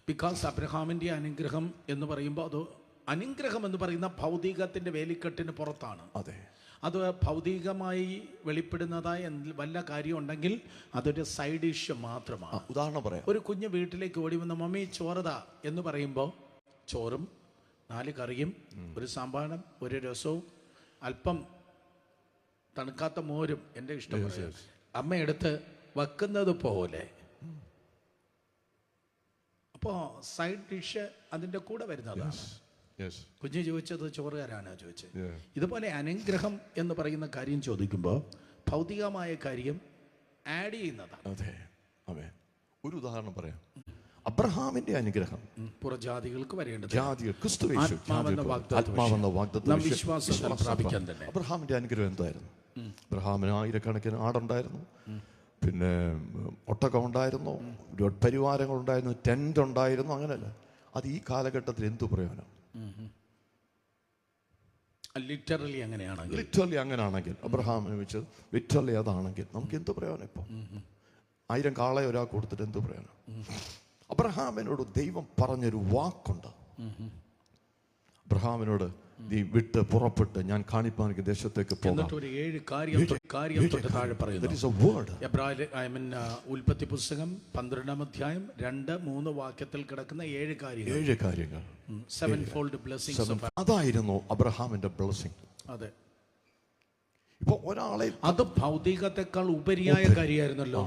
Because അബ്രഹാമിൻ്റെ അനുഗ്രഹം എന്ന് പറയുമ്പോൾ അത് അനുഗ്രഹം എന്ന് പറയുന്ന ഭൗതികത്തിൻ്റെ വേലിക്കെട്ടിന് പുറത്താണ്. അതെ, അത് ഭൗതികമായി വെളിപ്പെടുന്നതായ വല്ല കാര്യം ഉണ്ടെങ്കിൽ അതൊരു സൈഡ് ഇഷ്യൂ മാത്രമാണ്. ഉദാഹരണം പറയാം. ഒരു കുഞ്ഞ് വീട്ടിലേക്ക് ഓടി വന്ന മമ്മി ചോറതാ എന്ന് പറയുമ്പോൾ ചോറും 4 കറിയും ഒരു സാമ്പാറും ഒരു രസവും അല്പം തണുക്കാത്ത മോരും എൻ്റെ ഇഷ്ടം അമ്മ എടുത്ത് വെക്കുന്നത് പോലെ. അപ്പോൾ സൈഡ് ഡിഷ് അതിൻ്റെ കൂടെ വരുന്നതാണ്. കുഞ്ഞ് ചോദിച്ചത് ചോറുകാരാണ് ചോദിച്ചത്. ഇതുപോലെ അനുഗ്രഹം എന്ന് പറയുന്ന കാര്യം ചോദിക്കുമ്പോൾ ഭൗതികമായ കാര്യം ആഡ് ചെയ്യുന്നതാണ്. അതെ, അതെ. ഒരു ഉദാഹരണം പറയാം. അബ്രഹാമിന്റെ അനുഗ്രഹം പുറജാതികൾക്ക് വരേണ്ടത്, ആത്മാവെന്ന വാഗ്ദത്തം പ്രാപിക്കാൻ തന്നെ. അബ്രഹാമിന്റെ അനുഗ്രഹം എന്തായിരുന്നു? അബ്രഹാമിന് 1000കണക്കിന് ആടുണ്ടായിരുന്നു, പിന്നെ ഒട്ടകം ഉണ്ടായിരുന്നു, പരിവാരങ്ങൾ ഉണ്ടായിരുന്നു, ടെന്റ് ഉണ്ടായിരുന്നു. അങ്ങനെയല്ല. അത് ഈ കാലഘട്ടത്തിൽ എന്തു പ്രയോജനം? ലിറ്ററലി അങ്ങനെയാണെങ്കിൽ അബ്രഹാമിനെ വെച്ച് ലിറ്ററലി അതാണെങ്കിൽ നമുക്ക് എന്ത് പ്രയോജനം? ഇപ്പം 1000 കാളയെ ഒരാൾക്ക് കൊടുത്തിട്ട് എന്ത് പ്രയോജനം? അബ്രഹാമിനോട് ദൈവം പറഞ്ഞൊരു വാക്കുണ്ട്. അബ്രഹാമിനോട് നീ വിട്ട് പുറപ്പെട്ട് ഞാൻ കാണിപ്പാൻ ദേശത്തേക്ക് പോകാം. ഉൽപ്പത്തി പുസ്തകം 12-ാം അധ്യായം 2-3 വാക്യത്തിൽ കിടക്കുന്ന 7 കാര്യങ്ങൾ. 7-fold blessings. അതായിരുന്നു അബ്രഹാമിന്റെ ബ്ലെസ്സിംഗ്. അതെ. ഇപ്പൊ ഒരാളെ അത് ഭൗതികത്തെക്കാൾ ഉപരിയായ കാര്യമായിരുന്നല്ലോ.